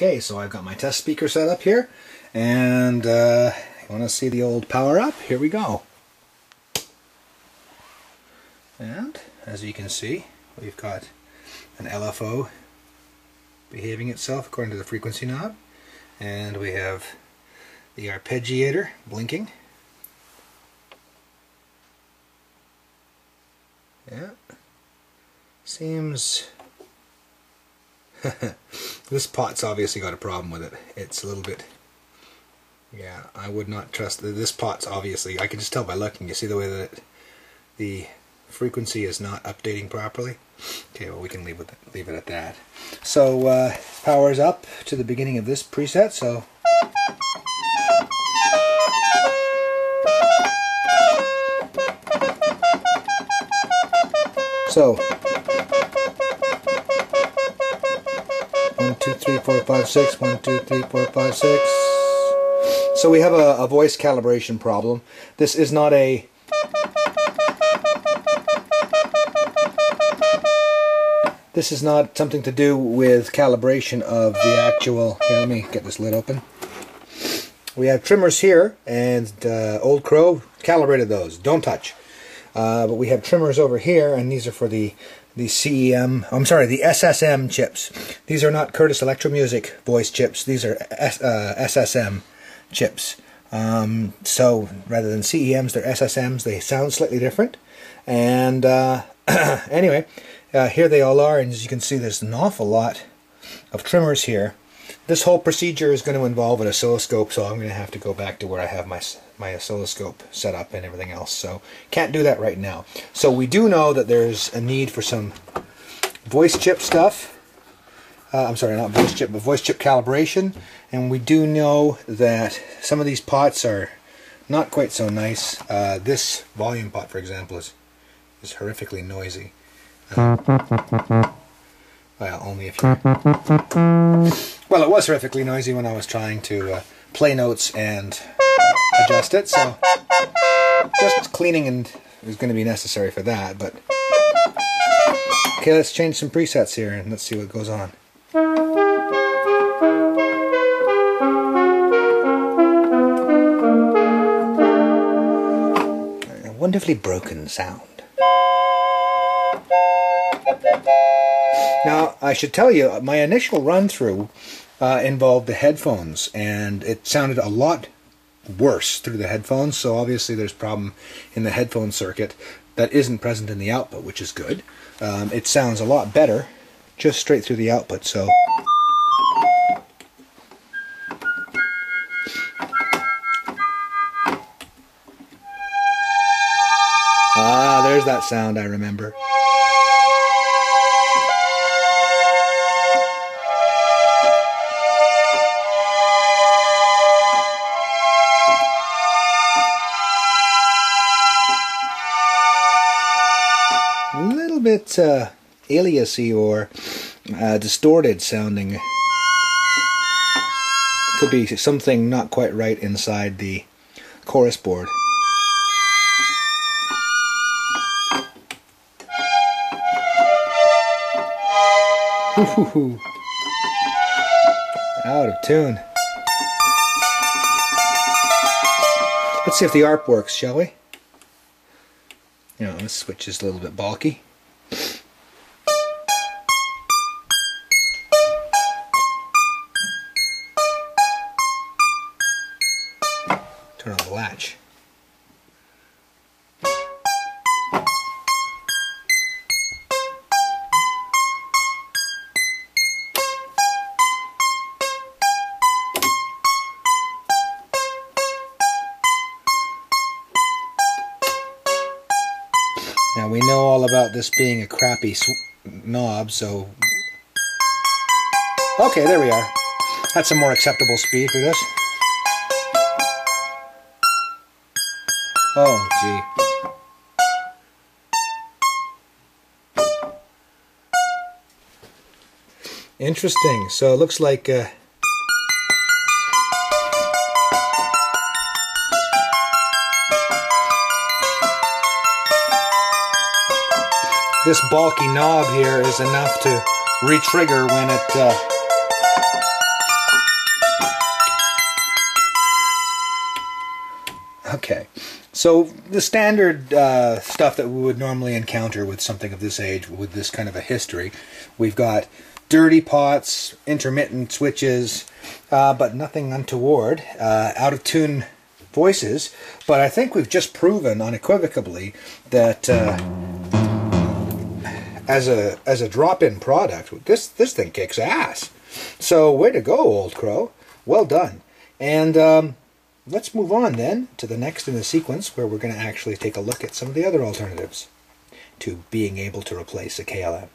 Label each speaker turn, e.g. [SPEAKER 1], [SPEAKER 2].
[SPEAKER 1] Okay, so I've got my test speaker set up here, and you want to see the old power up? Here we go. And as you can see, we've got an LFO behaving itself according to the frequency knob, and we have the arpeggiator blinking. Yeah, seems this pot's obviously got a problem with it. It's a little bit, yeah, I would not trust this pot's obviously, I can just tell by looking, you see the way that the frequency is not updating properly. Okay, well, we can leave it at that. So power's up to the beginning of this preset, so So 1, 2, 3, 4, 5, 6. 1, 2, 3, 4, 5, 6. So we have a voice calibration problem. This is not a something to do with calibration of the actual. Here, let me get this lid open. We have trimmers here, and Old Crow calibrated those. Don't touch. But we have trimmers over here, and these are for the SSM chips. These are not Curtis Electromusic voice chips. These are SSM chips. So rather than CEMs, they're SSMs. They sound slightly different. And anyway, here they all are, and as you can see, there's an awful lot of trimmers here. This whole procedure is going to involve an oscilloscope, so I'm going to have to go back to where I have my oscilloscope set up and everything else. So can't do that right now. So we do know that there's a need for some voice chip stuff. I'm sorry, not voice chip, but voice chip calibration. And we do know that some of these pots are not quite so nice. This volume pot, for example, is horrifically noisy. Well, only if you... Well, it was horrifically noisy when I was trying to play notes and adjust it, so just cleaning is going to be necessary for that. But okay, let's change some presets here and let's see what goes on. A wonderfully broken sound. Now, I should tell you, my initial run-through involved the headphones, and it sounded a lot worse through the headphones, so obviously there's a problem in the headphone circuit that isn't present in the output, which is good. It sounds a lot better just straight through the output, so... Ah, there's that sound I remember. A little bit aliasy or distorted sounding. Could be something not quite right inside the chorus board. Ooh, out of tune. Let's see if the ARP works, shall we? You know, this switch is a little bit bulky. Turn on the latch. Now we know all about this being a crappy knob, so... Okay, there we are. That's a more acceptable speed for this. Oh, gee. Interesting. So it looks like... this bulky knob here is enough to re-trigger when it So the standard stuff that we would normally encounter with something of this age, with this kind of a history, we've got dirty pots, intermittent switches, but nothing untoward, out of tune voices. But I think we've just proven unequivocally that as a drop-in product, this thing kicks ass. So way to go, Old Crow. Well done. And let's move on then to the next in the sequence, where we're going to actually take a look at some of the other alternatives to being able to replace a KLM.